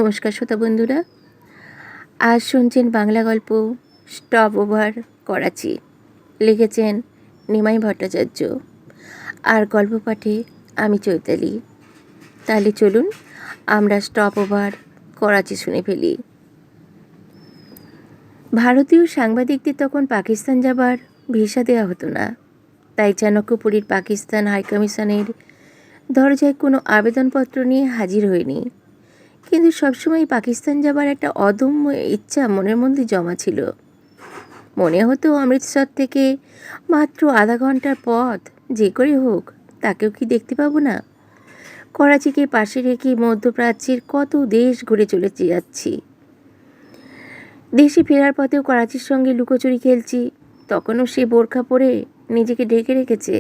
নমস্কার শ্রোতা বন্ধুরা, আজ শুনছেন বাংলা গল্প স্টপ ওভার করাচি। লিখেছেন নিমাই ভট্টাচার্য আর গল্প পাঠে আমি চৈতালি। তাহলে চলুন আমরা স্টপ ওভার করাচি শুনে ফেলি। ভারতীয় সাংবাদিকদের তখন পাকিস্তান যাবার ভিসা দেওয়া হতো না, তাই চাণক্যপুরীর পাকিস্তান হাইকমিশনের দরজায় কোনো আবেদনপত্র নিয়ে হাজির হয়নি। কিন্তু সবসময় পাকিস্তান যাবার একটা অদম্য ইচ্ছা মনের মধ্যে জমা ছিল। মনে হতো অমৃতসর থেকে মাত্র আধা ঘন্টার পথ, যে করে হোক তাকেও কি দেখতে পাবো না। করাচিকে পাশে রেখে মধ্যপ্রাচ্যের কত দেশ ঘুরে চলে যাচ্ছি। দেশে ফেরার পথেও করাচির সঙ্গে লুকোচুরি খেলছি, তখনও সে বোরখা পরে নিজেকে ঢেকে রেখেছে।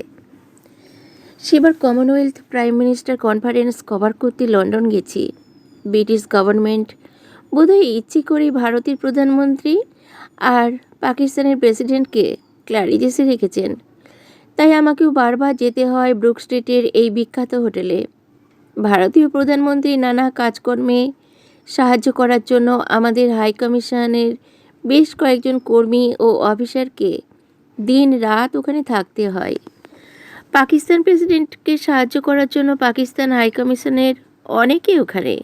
সেবার Commonwealth prime minister conference cover করতে লন্ডন গেছি। ব্রিটিশ গভর্নমেন্ট বোধহয় ইচ্ছে করেই ভারতের প্রধানমন্ত্রী আর পাকিস্তানের প্রেসিডেন্টকে ক্লারিজেসে রেখেছেন, তাই আমাকেও বারবার যেতে হয় ব্রুক স্ট্রিটের এই বিখ্যাত হোটেলে। ভারতীয় প্রধানমন্ত্রী নানা কাজকর্মে সাহায্য করার জন্য আমাদের হাই কমিশনের বেশ কয়েকজন কর্মী ও অফিসারকে দিন রাত ওখানে থাকতে হয়। পাকিস্তান প্রেসিডেন্টকে সাহায্য করার জন্য পাকিস্তান হাই কমিশনের অনেকে ওখানে।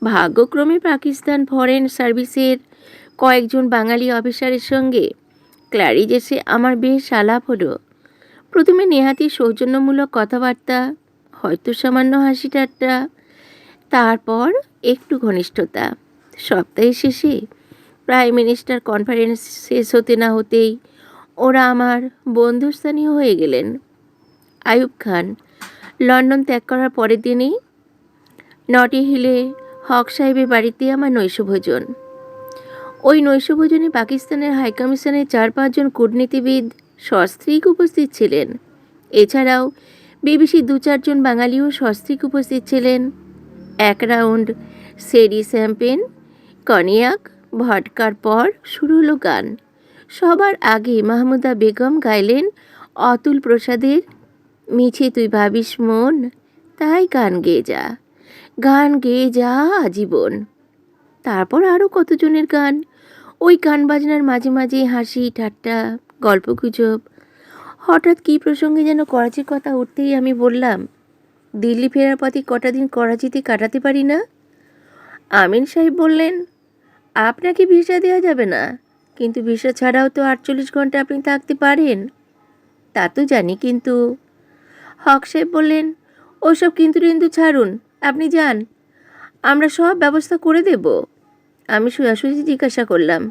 ভাগ্যক্রমে পাকিস্তান ফরেন সার্ভিসের কয়েকজন বাঙালি অফিসারের সঙ্গে ক্লারিজেসে আমার বেশ আলাপ হলো। প্রথমে নেহাতি সৌজন্যমূলক কথাবার্তা, হয়তো সামান্য হাসি ঠাট্টা, তারপর একটু ঘনিষ্ঠতা। সপ্তাহের শেষে প্রাইম মিনিস্টার কনফারেন্স শেষ হতে না হতেই ওরা আমার বন্ধুস্থানীয় হয়ে গেলেন। আইয়ুব খান লন্ডন ত্যাগ করার পরের দিনই নটি হিলে হক সাহেবের বাড়িতে আমার নৈশভোজন। ওই নৈশভোজনে পাকিস্তানের হাইকমিশনের 4-5 জন কূটনীতিবিদ সস্ত্রীক উপস্থিত ছিলেন। এছাড়াও বিবিসি 2-4 জন বাঙালিও সস্ত্রীক উপস্থিত ছিলেন। এক রাউন্ড সেরি শ্যাম্পেন, কনিয়াক, ভডকার পর শুরু হলো গান। সবার আগে মাহমুদা বেগম গাইলেন অতুল প্রসাদের মিছে তুই ভাবিস মন, তাই গান গেয়ে যা, গান গেয়ে যা আজীবন। তারপর আরও কতজনের গান। ওই গান বাজনার মাঝে মাঝে হাসি ঠাট্টা, গল্পগুজব। হঠাৎ কী প্রসঙ্গে যেন করাচির কথা উঠতেই আমি বললাম, দিল্লি ফেরার পথে কটা দিন করাচিতে কাটাতে পারি না? আমিন সাহেব বললেন, আপনাকে ভিসা দেওয়া যাবে না, কিন্তু ভিসা ছাড়াও তো 48 ঘন্টা আপনি থাকতে পারেন। তা তো জানি, কিন্তু হক সাহেব বললেন, ওসব কিন্তু কিন্তু ছাড়ুন, আপনি যান, আমরা সব ব্যবস্থা করে দেব। আমি সোজাসুজি জিজ্ঞাসা করলাম,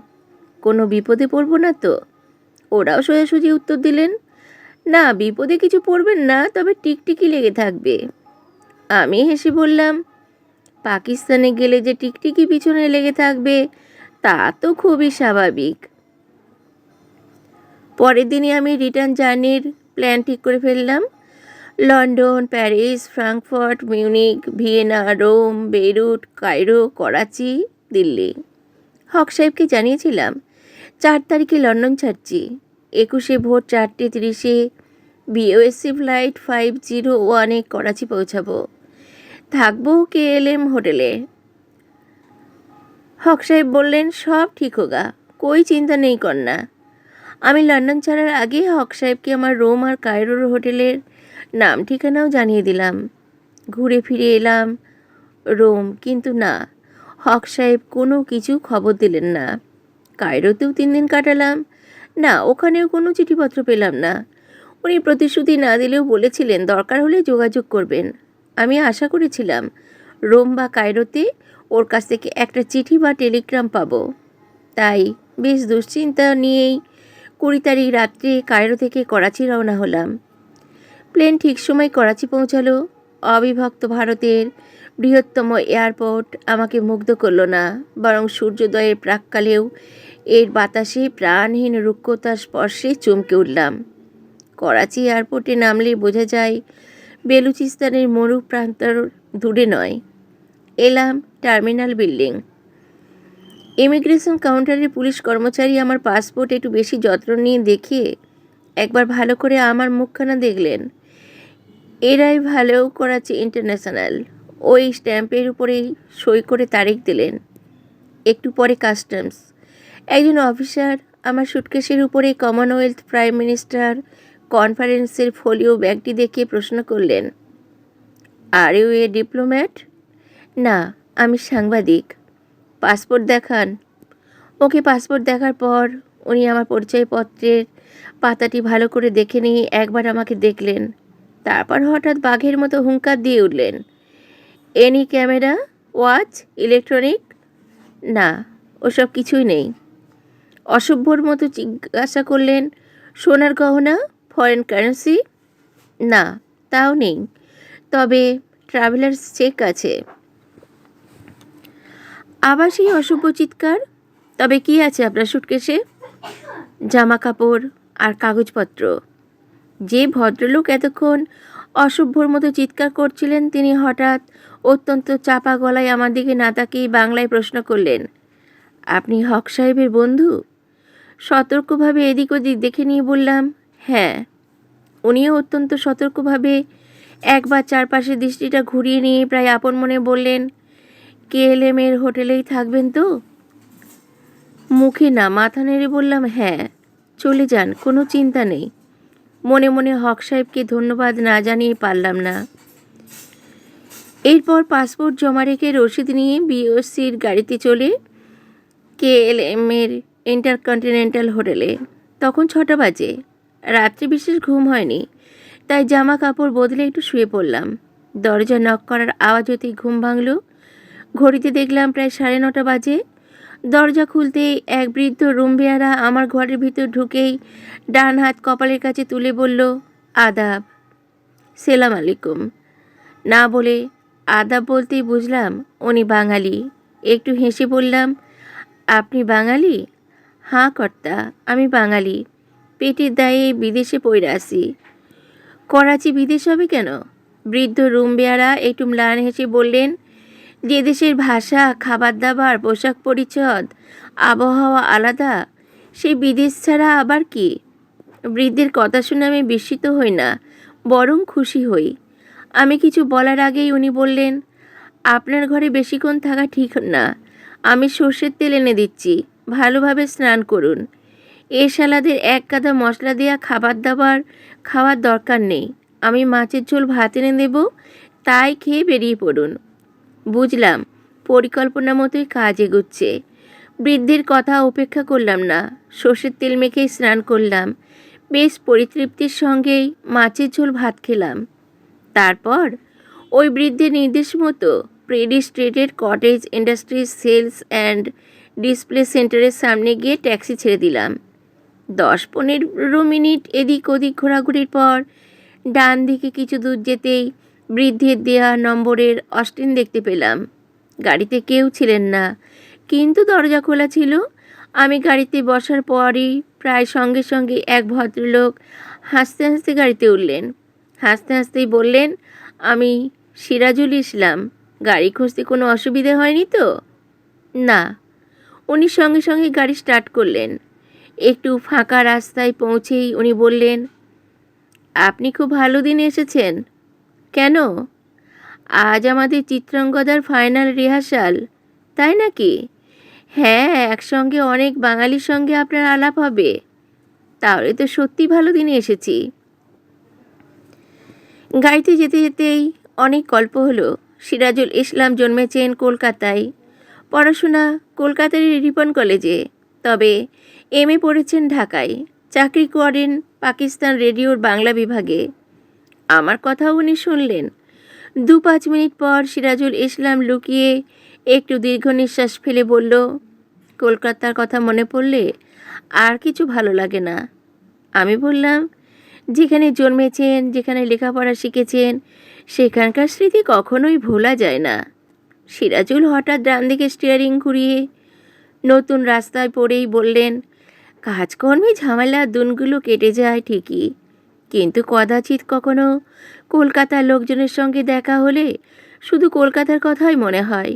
কোনো বিপদে পড়ব না তো? ওরাও সোজাসুজি উত্তর দিলেন, না, বিপদে কিছু পড়বেন না, তবে টিকটিকি লেগে থাকবে। আমি হেসে বললাম, পাকিস্তানে গেলে যে টিকটিকি পিছনে লেগে থাকবে তা তো খুবই স্বাভাবিক। পরের দিনই আমি রিটার্ন জার্নির প্ল্যান ঠিক করে ফেললাম। London, Paris, Frankfurt, Munich, Vienna, Rome, Beirut, Cairo, Karachi, Delhi. Haque সাহেবকে জানিয়েছিলাম 4 তারিখে লন্ডন ছাড়ছি, 21 ভোর 4:30 বিওএসসি ফ্লাইট 501 করাচি পৌঁছাবো। থাকবো KLM হোটেলে। হক সাহেব বললেন, সব ঠিক হোগা, কোই চিন্তা নেই করনা। আমি লন্ডন ছাড়ার আগে হক সাহেবকে আমার রোম আর কায়রোর হোটেলের নাম ঠিকানাও জানিয়ে দিলাম। ঘুরে ফিরে এলাম রোম, কিন্তু না, হক সাহেব কোনো কিছু খবর দিলেন না। কায়রোতেও 3 দিন কাটালাম, না, ওখানেও কোনো চিঠিপত্র পেলাম না। উনি প্রতিশ্রুতি না দিলেও বলেছিলেন দরকার হলে যোগাযোগ করবেন। আমি আশা করেছিলাম রোম বা কায়রোতে ওর কাছ থেকে একটা চিঠি বা টেলিগ্রাম পাবো। তাই বেশ দুশ্চিন্তা নিয়েই 20 তারিখ রাত্রে কায়রো থেকে করাচি রওনা হলাম। প্লেন ঠিক সময় করাচি পৌঁছালো। অবিভক্ত ভারতের বৃহত্তম এয়ারপোর্ট আমাকে মুগ্ধ করল না, বরং সূর্যোদয়ের প্রাক্কালেও এর বাতাসে প্রাণহীন রুক্ষতার স্পর্শে চমকে উঠলাম। করাচি এয়ারপোর্টে নামলে বোঝা যায় বেলুচিস্তানের মরু প্রান্তর দূরে নয়। এলাম টার্মিনাল বিল্ডিং। ইমিগ্রেশন কাউন্টারের পুলিশ কর্মচারী আমার পাসপোর্ট একটু বেশি যত্ন নিয়ে দেখিয়ে একবার ভালো করে আমার মুখখানা দেখলেন। এরাই ভালো করাচি ইন্টারন্যাশনাল। ওই স্ট্যাম্পের উপরেই সই করে তারিখ দিলেন। একটু পরে কাস্টমস একজন অফিসার আমার সুটকেসের উপরে কমনওয়েলথ প্রাইম মিনিস্টার কনফারেন্সের ফোলিও ব্যাগটি দেখে প্রশ্ন করলেন, আর ইউ এ ডিপ্লোম্যাট? না, আমি সাংবাদিক। পাসপোর্ট দেখান। ওকে পাসপোর্ট দেখার পর উনি আমার পরিচয়পত্রের পাতাটি ভালো করে দেখে নিয়ে একবার আমাকে দেখলেন। তারপর হঠাৎ বাঘের মতো হুঙ্কার দিয়ে উঠলেন, এনি ক্যামেরা, ওয়াচ, ইলেকট্রনিক? না, ওসব কিছুই নেই। অসভ্যর মতো জিজ্ঞাসা করলেন, সোনার গহনা, ফরেন কারেন্সি? না, তাও নেই, তবে ট্রাভেলার্স চেক আছে। আবার সেই অসভ্য চিৎকার, তবে কি আছে আপনার সুটকেসে? জামা কাপড় আর কাগজপত্র। যে ভদ্রলোক এতক্ষণ অসভ্যর মতো চিৎকার করছিলেন তিনি হঠাৎ অত্যন্ত চাপা গলায় আমার দিকে না তাকিয়ে বাংলায় প্রশ্ন করলেন, আপনি হক সাহেবের বন্ধু? সতর্কভাবে এদিক ওদিক দেখে নিয়ে বললাম, হ্যাঁ। উনিও অত্যন্ত সতর্কভাবে একবার চারপাশে দৃষ্টিটা ঘুরিয়ে নিয়ে প্রায় আপন মনে বললেন, KLM এর হোটেলেই থাকবেন তো? মুখে না, মাথা নেড়ে বললাম, হ্যাঁ, চলে যান, কোনো চিন্তা নেই। মনে মনে হক সাহেবকে ধন্যবাদ না জানিয়ে পারলাম না। এরপর পাসপোর্ট জমা রেখে রসিদ নিয়ে BOCর গাড়িতে চলে KLM এর ইন্টারকন্টিনেন্টাল হোটেলে। তখন 6টা বাজে। রাত্রে বিশেষ ঘুম হয়নি, তাই জামা কাপড় বদলে একটু শুয়ে পড়লাম। দরজা নক করার আওয়াজ হতেই ঘুম ভাঙল। ঘড়িতে দেখলাম প্রায় 9:30 বাজে। দরজা খুলতেই এক বৃদ্ধ রুম বেয়ারা আমার ঘরের ভিতর ঢুকেই ডান হাত কপালের কাছে তুলে বলল, আদাব। সেলাম আলাইকুম। না বলে আদাব বলতেই বুঝলাম উনি বাঙালি। একটু হেসে বললাম, আপনি বাঙালি? হাঁ কর্তা, আমি বাঙালি। পেটের দায়ে বিদেশে পইরা আছি। করাচি বিদেশ হবে কেন? বৃদ্ধ রুম বেয়ারা একটু ম্লান হেসে বললেন, যে দেশের ভাষা, খাবার দাবার, পোশাক পরিচ্ছদ, আবহাওয়া আলাদা, সেই বিদেশ ছাড়া আবার কি? বৃদ্ধের কথা শুনে আমি বিস্মিত হই না, বরং খুশি হই। আমি কিছু বলার আগেই উনি বললেন, আপনার ঘরে বেশিক্ষণ থাকা ঠিক না। আমি সর্ষের তেল এনে দিচ্ছি, ভালোভাবে স্নান করুন। এ সালাদের এক গাদা মশলা দেওয়া খাবার দাবার খাওয়ার দরকার নেই। আমি মাছের ঝোল ভাত এনে দেব, তাই খেয়ে বেরিয়ে পড়ুন। বুঝলাম, পরিকল্পনা মতোই কাজ এগুচ্ছে। বৃদ্ধের কথা উপেক্ষা করলাম না, সর্ষের তেল মেখেই স্নান করলাম। বেশ পরিতৃপ্তির সঙ্গেই মাছের ঝোল ভাত খেলাম। তারপর ওই বৃদ্ধের নির্দেশ মতো প্রেডি স্ট্রিটের cottage industries sales and display সেন্টারের সামনে গিয়ে ট্যাক্সি ছেড়ে দিলাম। 10-15 মিনিট এদিক ওদিক ঘোরাঘুরির পর ডান দিকে কিছু দূর যেতেই বৃদ্ধের দেয়া নম্বরের অস্টিন দেখতে পেলাম। গাড়িতে কেউ ছিলেন না, কিন্তু দরজা খোলা ছিল। আমি গাড়িতে বসার পরই প্রায় সঙ্গে সঙ্গে এক ভদ্রলোক হাসতে হাসতে গাড়িতে উঠলেন। হাসতে হাসতেই বললেন, আমি সিরাজুল ইসলাম। গাড়ি খুঁজতে কোনো অসুবিধে হয়নি তো? না। উনি সঙ্গে সঙ্গে গাড়ি স্টার্ট করলেন। একটু ফাঁকা রাস্তায় পৌঁছেই উনি বললেন, আপনি খুব ভালো দিনে এসেছেন। কেন? আজ আমাদের চিত্রাঙ্গদার ফাইনাল রিহার্সাল। তাই নাকি? হ্যাঁ, একসঙ্গে অনেক বাঙালির সঙ্গে আপনার আলাপ হবে। তাহলে তো সত্যি ভালো দিনে এসেছি। গাড়িতে যেতে যেতেই অনেক গল্প হলো। সিরাজুল ইসলাম জন্মেছেন কলকাতায়, পড়াশোনা কলকাতার রিপন কলেজে, তবে MA পড়েছেন ঢাকায়, চাকরি করেন পাকিস্তান রেডিওর বাংলা বিভাগে। আমার কথাও উনি শুনলেন। 2-5 মিনিট পর সিরাজুল ইসলাম লুকিয়ে একটু দীর্ঘ নিঃশ্বাস ফেলে বলল, কলকাতার কথা মনে পড়লে আর কিছু ভালো লাগে না। আমি বললাম, যেখানে জন্মেছেন, যেখানে লেখাপড়া শিখেছেন, সেখানকার স্মৃতি কখনোই ভোলা যায় না। সিরাজুল হঠাৎ ডান দিকে স্টিয়ারিং ঘুরিয়ে নতুন রাস্তায় পড়েই বললেন, কাজকর্মে ঝামেলার দিনগুলো কেটে যায় ঠিকই, কিন্তু কদাচিৎ কখনো কলকাতার লোকজনের সঙ্গে দেখা হলে শুধু কলকাতার কথাই মনে হয়।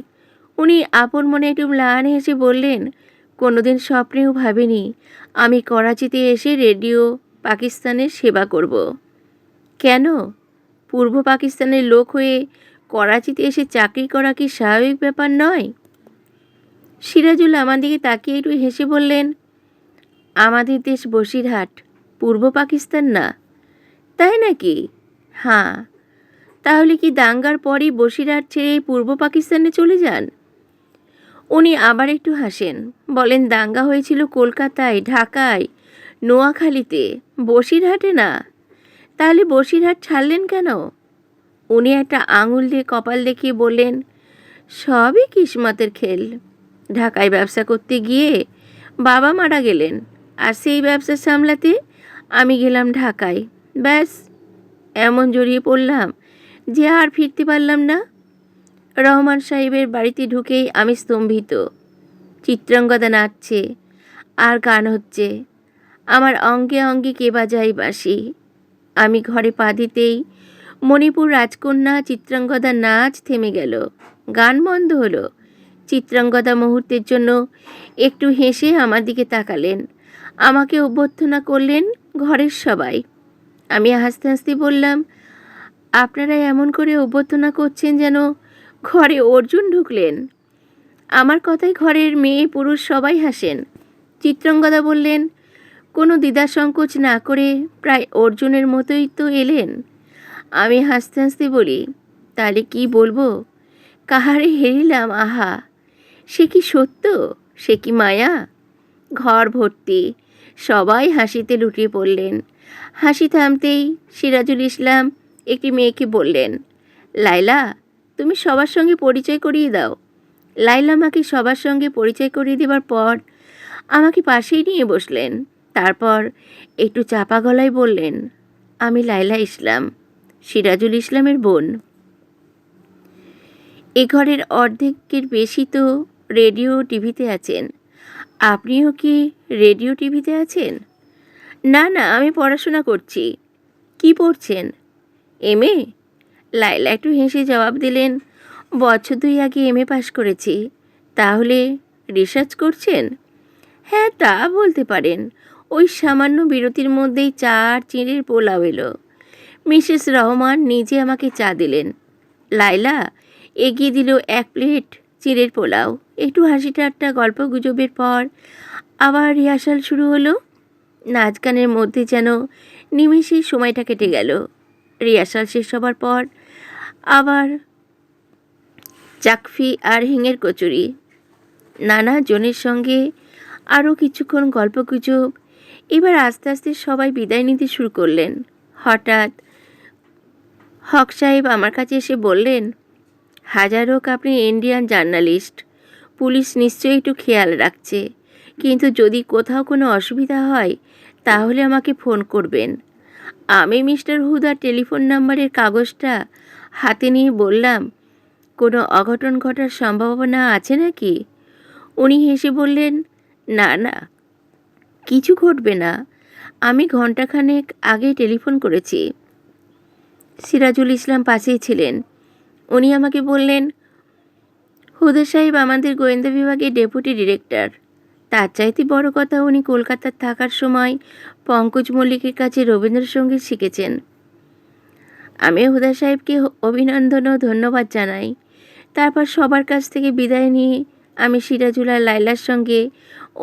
উনি আপন মনে একটু ম্লান হেসে বললেন, কোনোদিন স্বপ্নেও ভাবিনি আমি করাচিতে এসে রেডিও পাকিস্তানের সেবা করব। কেন? পূর্ব পাকিস্তানের লোক হয়ে করাচিতে এসে চাকরি করা কি স্বাভাবিক ব্যাপার নয়? সিরাজুল আমার দিকে তাকিয়ে একটু হেসে বললেন, আমাদের দেশ বসিরহাট, পূর্ব পাকিস্তান না। তাই নাকি? হ্যাঁ। তাহলে কি দাঙ্গার পরই বসিরহাট ছেড়ে পূর্ব পাকিস্তানে চলে যান? উনি আবার একটু হাসেন, বলেন, দাঙ্গা হয়েছিল কলকাতায়, ঢাকায়, নোয়াখালীতে, বসিরহাটে না। তাহলে বসিরহাট ছাড়লেন কেন? উনি একটা আঙুল দিয়ে কপাল দেখিয়ে বললেন, সবই কিসমতের খেল। ঢাকায় ব্যবসা করতে গিয়ে বাবা মারা গেলেন, আর সেই ব্যবসা সামলাতে আমি গেলাম ঢাকায়। ব্যাস, এমন জড়িয়ে পড়লাম যে আর ফিরতে পারলাম না। রহমান সাহেবের বাড়িতে ঢুকেই আমি স্তম্ভিত। চিত্রাঙ্গদা নাচছে আর গান হচ্ছে, আমার অঙ্গে অঙ্গে কে বাজায় বাঁশি। আমি ঘরে পা দিতেই মণিপুর রাজকন্যা চিত্রাঙ্গদার নাচ থেমে গেল, গান বন্ধ হলো। চিত্রাঙ্গদা মুহূর্তের জন্য একটু হেসে আমার দিকে তাকালেন, আমাকে অভ্যর্থনা করলেন ঘরের সবাই। আমি হাসতে হাসতে বললাম, আপনারা এমন করে অভ্যর্থনা করছেন যেন ঘরে অর্জুন ঢুকলেন। আমার কথায় ঘরের মেয়ে পুরুষ সবাই হাসেন। চিত্রাঙ্গদা বললেন, কোনো দ্বিধা সংকোচ না করে প্রায় অর্জুনের মতোই তো এলেন। আমি হাসতে হাসতে বলি, তাহলে কি বলবো? কাহারে হেরিলাম আহা, সে কি সত্য, সে কি মায়া। ঘর ভর্তি সবাই হাসিতে লুটিয়ে পড়লেন। হাসি থামতেই সিরাজুল ইসলাম একটি মেয়েকে বললেন, লাইলা, তুমি সবার সঙ্গে পরিচয় করিয়ে দাও। লাইলা আমাকে সবার সঙ্গে পরিচয় করিয়ে দেবার পর আমাকে পাশেই নিয়ে বসলেন। তারপর একটু চাপা গলায় বললেন, আমি লাইলা ইসলাম, সিরাজুল ইসলামের বোন। এ ঘরের অর্ধেকের বেশি তো রেডিও টিভিতে আছেন। আপনিও কি রেডিও টিভিতে আছেন? না না, আমি পড়াশোনা করছি। কি পড়ছেন? এমএ? লাইলা একটু হেসে জবাব দিলেন, বছর 2 আগে এমএ পাশ করেছি। তাহলে রিসার্চ করছেন? হ্যাঁ, তা বলতে পারেন। ওই সামান্য বিরতির মধ্যেই চা আর চিঁড়ের পোলাও এলো। মিসেস রহমান নিজে আমাকে চা দিলেন। লাইলা এগিয়ে দিল 1 প্লেট চিঁড়ের পোলাও। একটু হাসি ঠাট্টা গল্প গুজবের পর আবার রিহার্সাল শুরু হলো। নাচ গানের মধ্যে যেন নিমেষেই সময়টা কেটে গেল। রিহার্সাল শেষ হবার পর আবার চাকফি আর হিঙের কচুরি। নানা জনের সঙ্গে আরও কিছুক্ষণ গল্পগুজব। এবার আস্তে আস্তে সবাই বিদায় নিতে শুরু করলেন। হঠাৎ হক সাহেব আমার কাছে এসে বললেন, হাজার হোক আপনি ইন্ডিয়ান জার্নালিস্ট, পুলিশ নিশ্চয়ই একটু খেয়াল রাখছে, কিন্তু যদি কোথাও কোনো অসুবিধা হয় তাহলে আমাকে ফোন করবেন। আমি মিস্টার হুদার টেলিফোন নাম্বারের কাগজটা হাতে নিয়ে বললাম, কোনো অঘটন ঘটার সম্ভাবনা আছে নাকি? উনি হেসে বললেন, না না, কিছু ঘটবে না, আমি ঘণ্টাখানেক আগে টেলিফোন করেছি। সিরাজুল ইসলাম পাশেই ছিলেন। উনি আমাকে বললেন, হুদা সাহেব আমাদের গোয়েন্দা বিভাগের ডেপুটি ডিরেক্টর। তার চাইতে বড় কথা, উনি কলকাতার থাকার সময় পঙ্কজ মল্লিকের কাছে রবীন্দ্রসঙ্গীত শিখেছেন। আমি হুদা সাহেবকে অভিনন্দন ও ধন্যবাদ জানাই। তারপর সবার কাছ থেকে বিদায় নিয়ে আমি সিরাজুল আর লাইলার সঙ্গে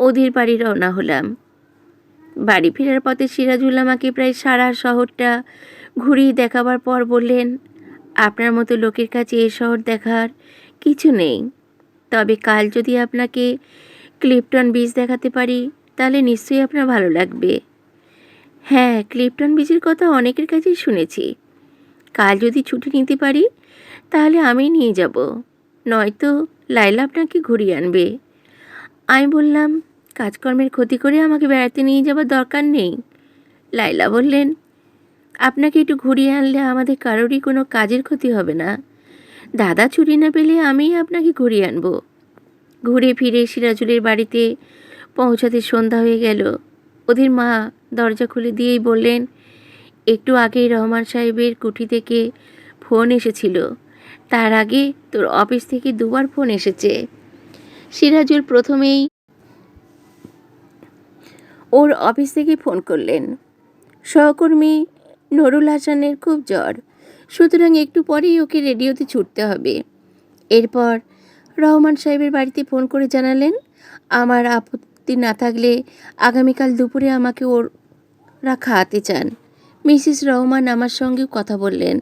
ওদের বাড়ি রওনা হলাম। বাড়ি ফেরার পথে সিরাজুল আমাকে প্রায় সারা শহরটা ঘুরিয়ে দেখাবার পর বললেন, আপনার মতো লোকের কাছে এ শহর দেখার কিছু নেই, তবে কাল যদি আপনাকে ক্লিফটন বিচ দেখাতে পারি তাহলে নিশ্চয়ই আপনার ভালো লাগবে। হ্যাঁ, ক্লিফটন বিচের কথা অনেকের কাছেই শুনেছি। কাল যদি ছুটি নিতে পারি তাহলে আমি নিয়ে যাব, নয়তো লাইলা আপনাকে ঘুরিয়ে আনবে। আমি বললাম, কাজকর্মের ক্ষতি করে আমাকে বেড়াতে নিয়ে যাবার দরকার নেই। লাইলা বললেন, আপনাকে একটু ঘুরিয়ে আনলে আমাদের কারোরই কোনো কাজের ক্ষতি হবে না। দাদা ছুটি না পেলে আমিই আপনাকে ঘুরিয়ে আনবো। ঘুরে ফিরে সিরাজুলের বাড়িতে পৌঁছাতে সন্ধ্যা হয়ে গেল। ওদের মা দরজা খুলে দিয়েই বললেন, একটু আগেই রহমান সাহেবের কুঠি থেকে ফোন এসেছিল। তার আগে তোর অফিস থেকে 2বার ফোন এসেছে। সিরাজুল প্রথমেই ওর অফিস থেকে ফোন করলেন। সহকর্মী নুরুল হাসানের খুব জ্বর, সুতরাং একটু পরেই ওকে রেডিওতে ছুটতে হবে। এরপর রহমান সাহেবের বাড়িতে ফোন করে জানালেন, আমার আপত্তি না থাকলে আগামীকাল দুপুরে আমাকে ওরা খাওয়াতে চান। মিসেস রহমান আমার সঙ্গেও কথা বললেন।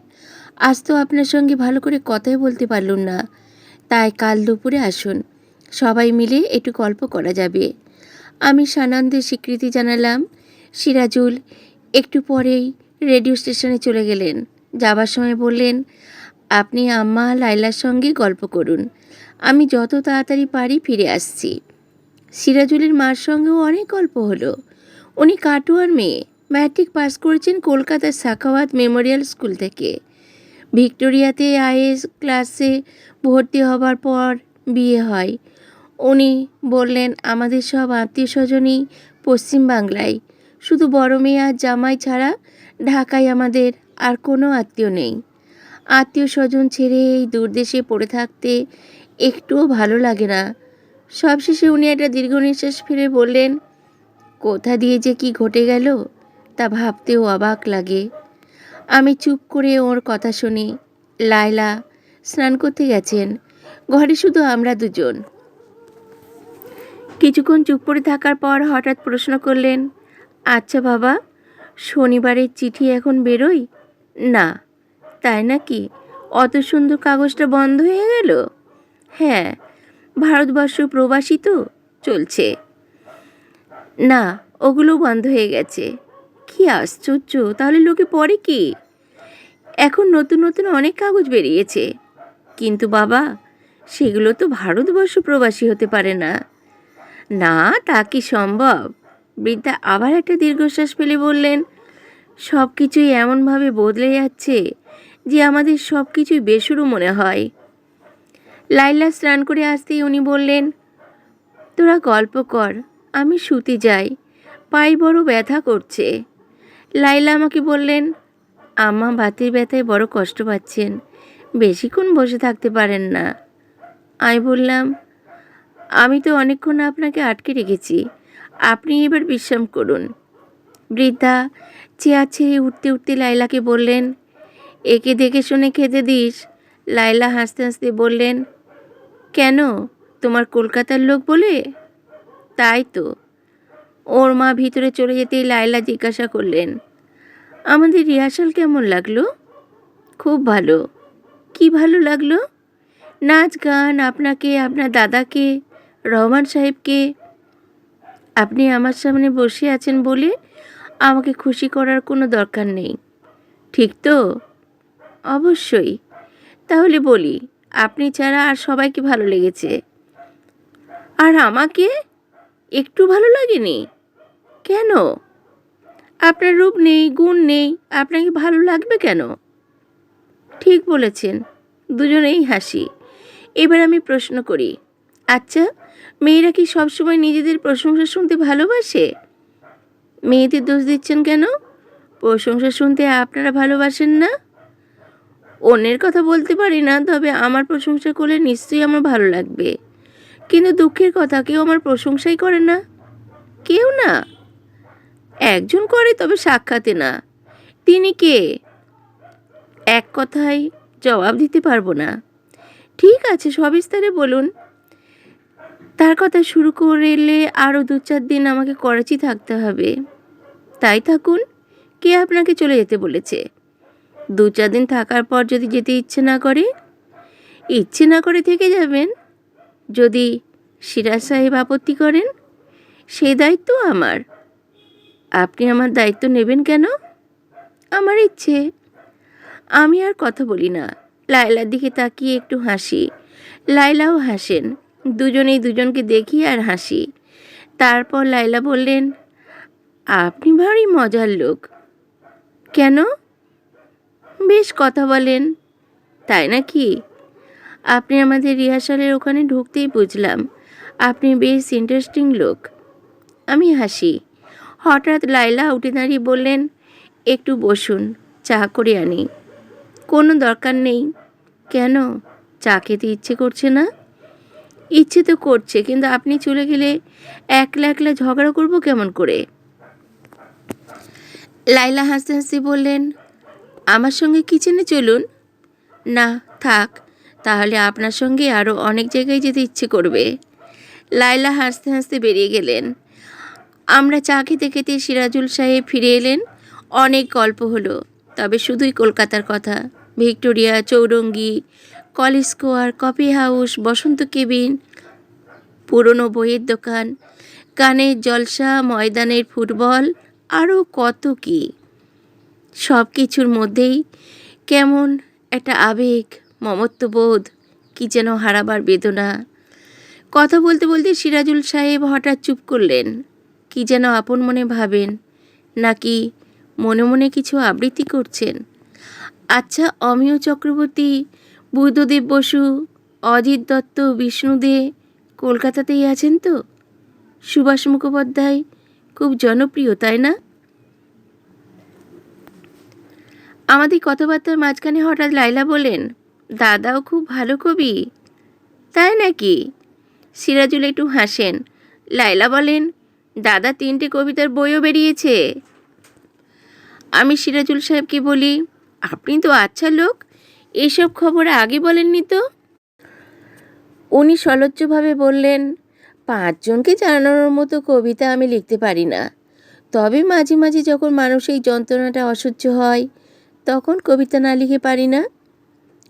আজ তো আপনার সঙ্গে ভালো করে কথাই বলতে পারলুম না, তাই কাল দুপুরে আসুন, সবাই মিলে একটু গল্প করা যাবে। আমি সানন্দে স্বীকৃতি জানালাম। সিরাজুল একটু পরেই রেডিও স্টেশনে চলে গেলেন। যাবার সময় বললেন, আপনি আম্মা লাইলার সঙ্গে গল্প করুন, আমি যত তাড়াতাড়ি পারি ফিরে আসছি। সিরাজুলের মার সঙ্গেও অনেক গল্প হলো। উনি কাটুয়ার মেয়ে, ম্যাট্রিক পাস করেছেন কলকাতার সাখাওয়াত মেমোরিয়াল স্কুল থেকে। ভিক্টোরিয়াতে আইএস ক্লাসে ভর্তি হবার পর বিয়ে হয়। উনি বললেন, আমাদের সব আত্মীয় স্বজনই পশ্চিমবাংলায়, শুধু বড় মেয়ে আর জামাই ছাড়া ঢাকায় আমাদের আর কোনো আত্মীয় নেই। আত্মীয় স্বজন ছেড়ে এই দূরদেশে পড়ে থাকতে একটুও ভালো লাগে না। সবশেষে উনি একটা দীর্ঘ নিঃশ্বাস ফেলে বললেন, কোথা দিয়ে যে কি ঘটে গেল তা ভাবতেও অবাক লাগে। আমি চুপ করে ওর কথা শুনি। লায়লা স্নান করতে গেছেন, ঘরে শুধু আমরা দুজন। কিছুক্ষণ চুপ করে থাকার পর হঠাৎ প্রশ্ন করলেন, আচ্ছা বাবা, শনিবারের চিঠি এখন বেরোয় না, তাই নাকি? অত সুন্দর কাগজটা বন্ধ হয়ে গেল? হ্যাঁ, ভারতবর্ষ প্রবাসী তো চলছে না, ওগুলো বন্ধ হয়ে গেছে। কি আশ্চর্য, তাহলে লোকে পড়ে কি? এখন নতুন নতুন অনেক কাগজ বেরিয়েছে, কিন্তু বাবা সেগুলো তো ভারতবর্ষ প্রবাসী হতে পারে না। না, তা কি সম্ভব? বৃদ্ধা আবার একটা দীর্ঘশ্বাস ফেলে বললেন, সব কিছুই এমনভাবে বদলে যাচ্ছে যে আমাদের সব কিছুই বেসুরো মনে হয়। লাইলা স্নান করে আসতেই উনি বললেন, তোরা গল্প কর, আমি শুতে যাই, পায়ে বড় ব্যথা করছে। লাইলা আমাকে বললেন, আম্মা বাতের ব্যথায় বড় কষ্ট পাচ্ছেন, বেশিক্ষণ বসে থাকতে পারেন না। আমি বললাম, আমি তো অনেকক্ষণ আপনাকে আটকে রেখেছি, আপনি এবার বিশ্রাম করুন। বৃদ্ধা চেয়ার ছেড়ে উঠতে উঠতে লাইলাকে বললেন, একে দেখে শুনে খেতে দিস। লাইলা হাসতে হাসতে বললেন, কেন, তোমার কলকাতার লোক বলে? তাই তো। ওর মা ভিতরে চলে যেতেই লাইলা জিজ্ঞাসা করলেন, আমাদের রিহার্সাল কেমন লাগলো? খুব ভালো। কি ভালো লাগলো? নাচ গান, আপনাকে, আপনার দাদাকে, রহমান সাহেবকে। আপনি আমার সামনে বসে আছেন বলে আমাকে খুশি করার কোনো দরকার নেই, ঠিক তো? অবশ্যই। তাহলে বলি, আপনি ছাড়া আর সবাইকে ভালো লেগেছে, আর আমাকে একটু ভালো লাগেনি? কেন? আপনার রূপ নেই, গুণ নেই, আপনাকে ভালো লাগবে কেন? ঠিক বলেছেন। দুজনেই হাসি। এবার আমি প্রশ্ন করি, আচ্ছা, মেয়েরা কি সবসময় নিজেদের প্রশংসা শুনতে ভালোবাসে? মেয়েদের দোষ দিচ্ছেন কেন? প্রশংসা শুনতে আপনারা ভালোবাসেন না? অন্যের কথা বলতে পারি না, তবে আমার প্রশংসা করলে নিশ্চয়ই আমার ভালো লাগবে। কিন্তু দুঃখের কথা, কেউ আমার প্রশংসাই করে না। কেউ না? একজন করে, তবে সাক্ষাতে না। তিনি কে? এক কথায় জবাব দিতে পারবো না। ঠিক আছে, সবিস্তারে বলুন। তার কথা শুরু করলে আরও 2-4 দিন আমাকে করাচি থাকতে হবে। তাই থাকুন। কে আপনাকে চলে যেতে বলেছে? 2-4 দিন থাকার পর যদি যেতে ইচ্ছে না করে? ইচ্ছে না করে থেকে যাবেন। যদি সিরাজ সাহেব আপত্তি করেন, সেই দায়িত্ব আমার। আপনি আমার দায়িত্ব নেবেন কেন? আমার ইচ্ছে। আমি আর কথা বলি না। লায়লার দিকে তাকিয়ে একটু হাসি। লায়লাও হাসেন। দুজনেই দুজনকে দেখি আর হাসি। তারপর লায়লা বললেন, আপনি ভারী মজার লোক। কেন? বেশ কথা বলেন। তাই নাকি? আপনি আমাদের রিহার্সালের ওখানে ঢুকতেই বুঝলাম আপনি বেশ ইন্টারেস্টিং লোক। আমি হাসি। হঠাৎ লায়লা উঠে দাঁড়িয়ে বললেন, একটু বসুন, চা করে আনি। কোনো দরকার নেই। কেন, চা খেতে ইচ্ছে করছে না? ইচ্ছে তো করছে, কিন্তু আপনি চলে গেলে একলা একলা ঝগড়া করব কেমন করে? লায়লা হাসতে হাসতে বললেন, আমার সঙ্গে কিচেনে চলুন। না, থাক, তাহলে আপনার সঙ্গে আরও অনেক জায়গায় যেতে ইচ্ছে করবে। লায়লা হাসতে হাসতে বেরিয়ে গেলেন। আমরা চা খেতে খেতে সিরাজুল সাহেব ফিরে এলেন। অনেক গল্প হলো, তবে শুধুই কলকাতার কথা। Victoria, Chowringhee, College Square, Coffee House, Basanta Cabin, পুরনো বইয়ের দোকান, গানের জলসা, ময়দানের ফুটবল, আরও কত কী। সব কিছুর মধ্যেই কেমন একটা আবেগ, মমত্ববোধ, কী যেন হারাবার বেদনা। কথা বলতে বলতে সিরাজুল সাহেব হঠাৎ চুপ করলেন। কী যেন আপন মনে ভাবেন, নাকি মনে মনে কিছু আবৃত্তি করছেন। আচ্ছা, অমিয় চক্রবর্তী, বুদ্ধদেব বসু, অজিত দত্ত, বিষ্ণু দে কলকাতাতেই আছেন তো? সুভাষ মুখোপাধ্যায় খুব জনপ্রিয়, তাই না? আমাদের কথাবার্তার মাঝখানে হঠাৎ লায়লা বলেন, দাদাও খুব ভালো কবি। তাই নাকি? সিরাজুল একটু হাসেন। লায়লা বলেন, দাদা 3টে কবিতার বইও বেরিয়েছে। আমি সিরাজুল সাহেবকে বলি, আপনি তো আচ্ছা লোক, এসব খবর আগে বলেননি তো। উনি সলজ্জভাবে বললেন, 5 জনকে জানানোর মতো কবিতা আমি লিখতে পারি না, তবে মাঝে মাঝে যখন মানসিক যন্ত্রণাটা অসহ্য হয় তখন কবিতা না লিখে পারি না।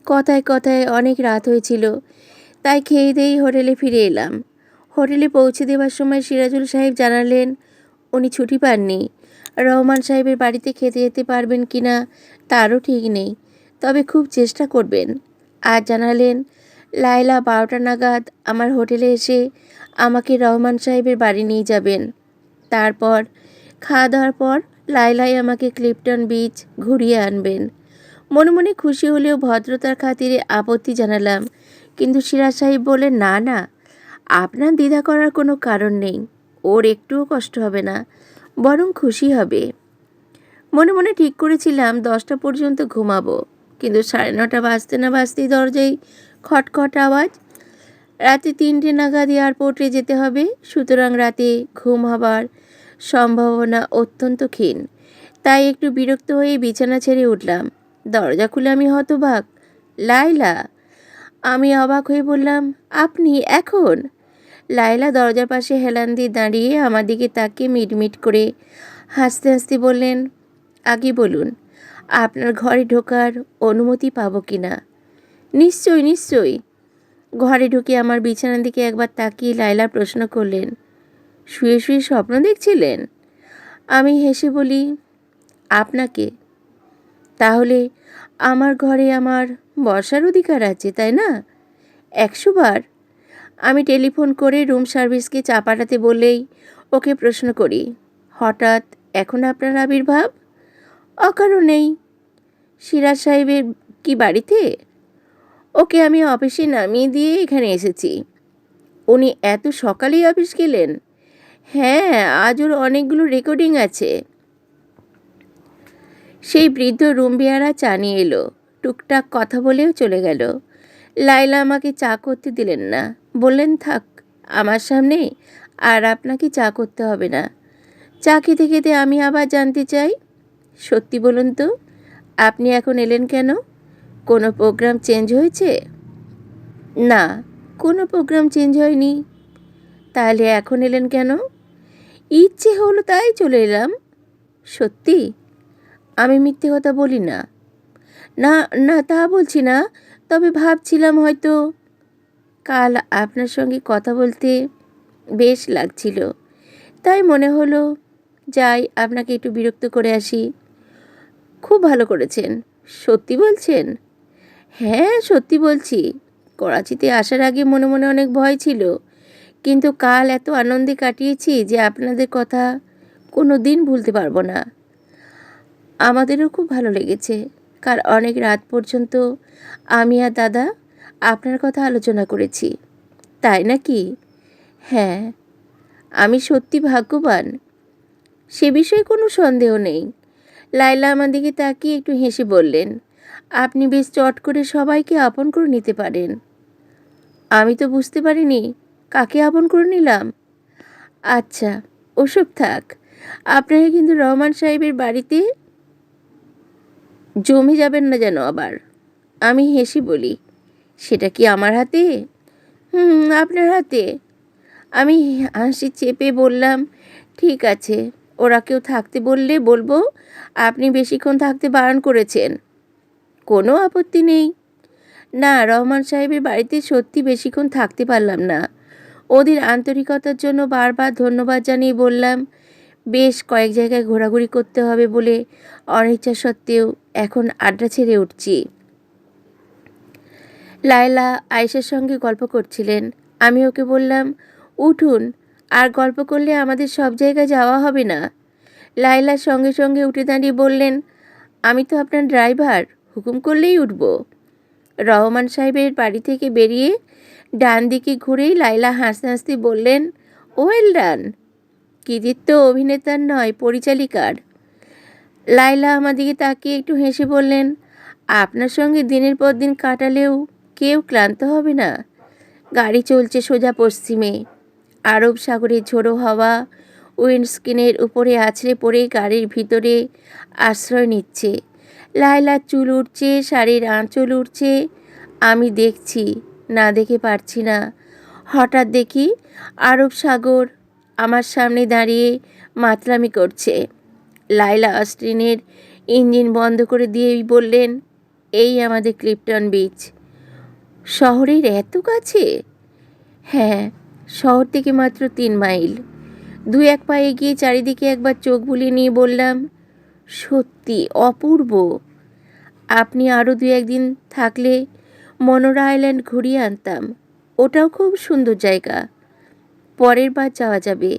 কথায় কথায় অনেক রাত হয়েছিল, তাই খেয়ে দিয়েই হোটেলে ফিরে এলাম। হোটেলে পৌঁছে দেওয়ার সময় সিরাজুল সাহেব জানালেন উনি ছুটি পাননি। রহমান সাহেবের বাড়িতে খেতে যেতে পারবেন কি না তারও ঠিক নেই, তবে খুব চেষ্টা করবেন। আর জানালেন লায়লা 12টা নাগাদ আমার হোটেলে এসে আমাকে রহমান সাহেবের বাড়ি নিয়ে যাবেন। তারপর খাওয়া দাওয়ার পর লায়লাই আমাকে ক্লিফটন বিচ ঘুরিয়ে আনবেন। মনে মনে খুশি হলেও ভদ্রতার খাতিরে আপত্তি জানালাম, কিন্তু সিরাজ সাহেব বললেন, না না, আপনার দ্বিধা করার কোনো কারণ নেই, ওর একটুও কষ্ট হবে না, বরং খুশি হবে। মনে মনে ঠিক করেছিলাম 10টা পর্যন্ত ঘুমাবো, কিন্তু 9:30 বাজতে না বাজতেই দরজায় খটখট আওয়াজ। রাতে 3টে নাগাদ এয়ারপোর্টে যেতে হবে, সুতরাং রাতে ঘুম হবার সম্ভাবনা অত্যন্ত ক্ষীণ। তাই একটু বিরক্ত হয়ে বিছানা ছেড়ে উঠলাম। দরজা খুলে আমি হতবাক। লায়লা! আমি অবাক হয়ে বললাম, আপনি এখন? লায়লা দরজার পাশে হেলান দিয়ে দাঁড়িয়ে আমার দিকে তাকিয়ে মিটমিট করে হাসতে হাসতে বললেন, আগে বলুন, আপনার ঘরে ঢোকার অনুমতি পাবো কি না? নিশ্চয়ই নিশ্চয়ই। ঘরে ঢুকে আমার বিছানার দিকে একবার তাকিয়ে লায়লা প্রশ্ন করলেন, শুয়ে শুয়ে স্বপ্ন দেখছিলেন? আমি হেসে বলি, আপনাকে। তাহলে আমার ঘরে আমার বসার অধিকার আছে, তাই না? 100 বার। আমি টেলিফোন করে রুম সার্ভিসকে চা পাঠাতে বললেই ওকে প্রশ্ন করি, হঠাৎ এখন আপনার আবির্ভাব? অকারণেই। সিরাজ সাহেবের কি বাড়িতে? ওকে আমি অফিসে নামিয়ে দিয়ে এখানে এসেছি। উনি এত সকালেই অফিস গেলেন? হ্যাঁ, আজ ওর অনেকগুলো রেকর্ডিং আছে। সেই বৃদ্ধ রুম বেয়ারা চা নিয়ে এলো, টুকটাক কথা বলেও চলে গেল। লায়লা আমাকে চা করতে দিলেন না, বললেন, থাক, আমার সামনে আর আপনাকে চা করতে হবে না। চা খেতে খেতে আমি আবার জানতে চাই, সত্যি বলুন তো, আপনি এখন এলেন কেন? কোনো প্রোগ্রাম চেঞ্জ হয়েছে? না, কোনো প্রোগ্রাম চেঞ্জ হয়নি। তাহলে এখন এলেন কেন? ইচ্ছে হলো তাই চলে এলাম। সত্যি? আমি মিথ্যে কথা বলি না। না না, তা বলছি না, তবে ভাবছিলাম হয়তো। কাল আপনার সঙ্গে কথা বলতে বেশ লাগছিল, তাই মনে হলো যাই, আপনাকে একটু বিরক্ত করে আসি। খুব ভালো করেছেন। সত্যি বলছেন? হ্যাঁ, সত্যি বলছি। করাচিতে আসার আগে মনে মনে অনেক ভয় ছিল, কিন্তু কাল এত আনন্দে কাটিয়েছি যে আপনাদের কথা কোনো দিন ভুলতে পারবো না। আমাদেরও খুব ভালো লেগেছে। কাল অনেক রাত পর্যন্ত আমি আর দাদা আপনার কথা আলোচনা করেছি। তাই নাকি? হ্যাঁ, আমি সত্যি ভাগ্যবান, সে বিষয়ে কোনো সন্দেহ নেই। লায়লা আমার দিকে তাকিয়ে একটু হেসে বললেন, আপনি বেশ চট করে সবাইকে আপন করে নিতে পারেন। আমি তো বুঝতে পারিনি কাকে আপন করে নিলাম। আচ্ছা, ওসব থাক। আপনাকে কিন্তু রহমান সাহেবের বাড়িতে জমে যাবেন না যেন আবার। আমি হেসে বলি, সেটা কি আমার হাতে? আপনার হাতে। আমি হাসি চেপে বললাম, ঠিক আছে, ওরা কেউ থাকতে বললে বলবো আপনি বেশিক্ষণ থাকতে বারণ করেছেন। কোনো আপত্তি নেই। না, রহমান সাহেবের বাড়িতে সত্যি বেশিক্ষণ থাকতে পারলাম না। ওদের আন্তরিকতার জন্য বারবার ধন্যবাদ জানিয়ে বললাম, বেশ কয়েক জায়গায় ঘোরাঘুরি করতে হবে বলে অনিচ্ছা সত্ত্বেও এখন আড্ডা ছেড়ে উঠছি। লায়লা আয়েশার সঙ্গে গল্প করছিলেন। আমি ওকে বললাম, উঠুন, আর গল্প করলে আমাদের সব জায়গায় যাওয়া হবে না। লায়লার সঙ্গে সঙ্গে উঠে দাঁড়িয়ে বললেন, আমি তো আপনার ড্রাইভার, হুকুম করলেই উঠব। রহমান সাহেবের বাড়ি থেকে বেরিয়ে ডান দিকে ঘুরেই লায়লা হাসতে হাসতে বললেন, ওয়েল ডান। কৃতিত্ব অভিনেতার নয়, পরিচালিকার। লায়লা আমার দিকে তাকিয়ে একটু হেসে বললেন, আপনার সঙ্গে দিনের পর দিন কাটালেও কেউ ক্লান্ত হবে না। গাড়ি চলছে সোজা পশ্চিমে। আরব সাগরের ঝোড়ো হাওয়া উইন্ডস্ক্রিনের উপরে আছড়ে পড়ে গাড়ির ভিতরে আশ্রয় নিচ্ছে। লায়লার চুল উঠছে, শাড়ির আঁচল উঠছে। আমি দেখছি, না দেখে পারছি না। হঠাৎ দেখি আরব সাগর আমার সামনে দাঁড়িয়ে মাতলামি করছে। লায়লা অস্টিনের ইঞ্জিন বন্ধ করে দিয়েই বললেন, এই আমাদের ক্লিফটন বিচ। শহরের এত কাছে? হ্যাঁ, শহর থেকে মাত্র 3 মাইল। 2-1 পা এগিয়ে চারিদিকে একবার চোখ বুলিয়ে নিয়ে বললাম, সত্যি অপূর্ব। আপনি আরও 2-1 দিন থাকলে মনোরা আইল্যান্ড ঘুরিয়ে আনতাম। ওটাও খুব সুন্দর জায়গা। পরের বার যাওয়া যাবে।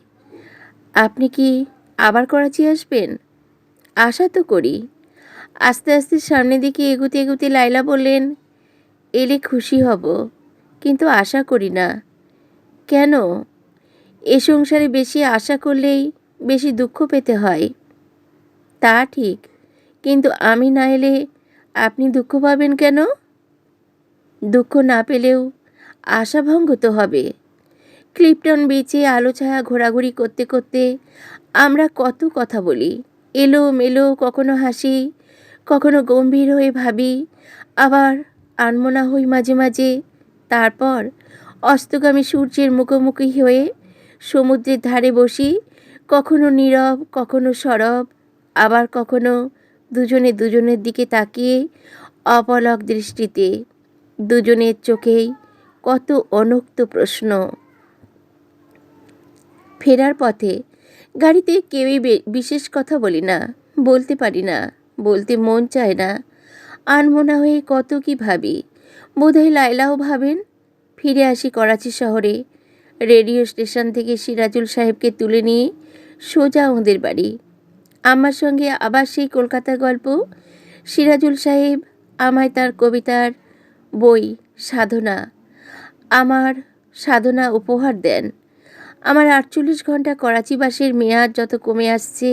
আপনি কি আবার করাচি আসবেন? আশা তো করি। আস্তে আস্তে সামনের দিকে এগুতে এগুতে লায়লা বললেন, এলে খুশি হব, কিন্তু আশা করি না। কেন? এ সংসারে বেশি আশা করলেই বেশি দুঃখ পেতে হয়। তা ঠিক, কিন্তু আমি না এলে আপনি দুঃখ পাবেন কেন? দুঃখ না পেলেও আশাভঙ্গ তো হবে। ক্লিফটন বিচে আলো ছায়া ঘোরাঘুরি করতে করতে আমরা কত কথা বলি, এলো মেলো, কখনো হাসি, কখনো গম্ভীর হয়ে ভাবি, আবার আনমনা হই মাঝে মাঝে। তারপর অস্তগামী সূর্যের মুখোমুখি হয়ে সমুদ্রের ধারে বসি, কখনো নীরব, কখনো সরব, আবার কখনো দুজনে দুজনের দিকে তাকিয়ে অপলক দৃষ্টিতে। দুজনের চোখেই কত অনুক্ত প্রশ্ন। ফেরার পথে গাড়িতে কেউই বিশেষ কথা বলি না, বলতে পারি না, বলতে মন চায় না। আনমনা হয়ে কত কি ভাবি, বোধহয় লায়লাও ভাবেন। ফিরে আসি করাচি শহরে। রেডিও স্টেশন থেকে সিরাজুল সাহেবকে তুলে নিয়ে সোজা ওদের বাড়ি। আমার সঙ্গে আবার সেই কলকাতার গল্প। সিরাজুল সাহেব আমায় তার কবিতার বই সাধনা, আমার সাধনা উপহার দেন। আমার 48 ঘন্টা করাচিবাসের মেয়াদ যত কমে আসছে,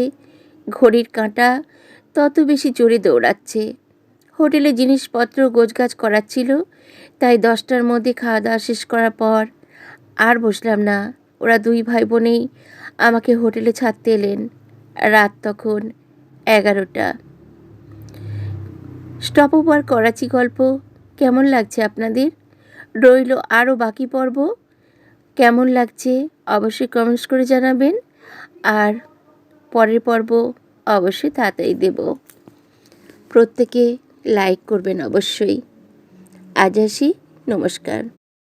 ঘড়ির কাঁটা তত বেশি জোরে দৌড়াচ্ছে। হোটেলে জিনিসপত্র গোছগাছ করার ছিল, তাই 10টার মধ্যে খাওয়া দাওয়া শেষ করার পর আর বসলাম না। ওরা 2 ভাই বোনেই আমাকে হোটেলে ছাড়তে এলেন। রাত তখন 11টা। স্টপ ওভার করাচি গল্প কেমন লাগছে আপনাদের? রইল আরও বাকি পর্ব। কেমন লাগছে অবশ্যই কমেন্টস করে জানাবেন, আর পরের পর্ব অবশ্যই তাড়াতাড়ি দেব। প্রত্যেকে লাইক করবেন অবশ্যই। আজ আসি, নমস্কার।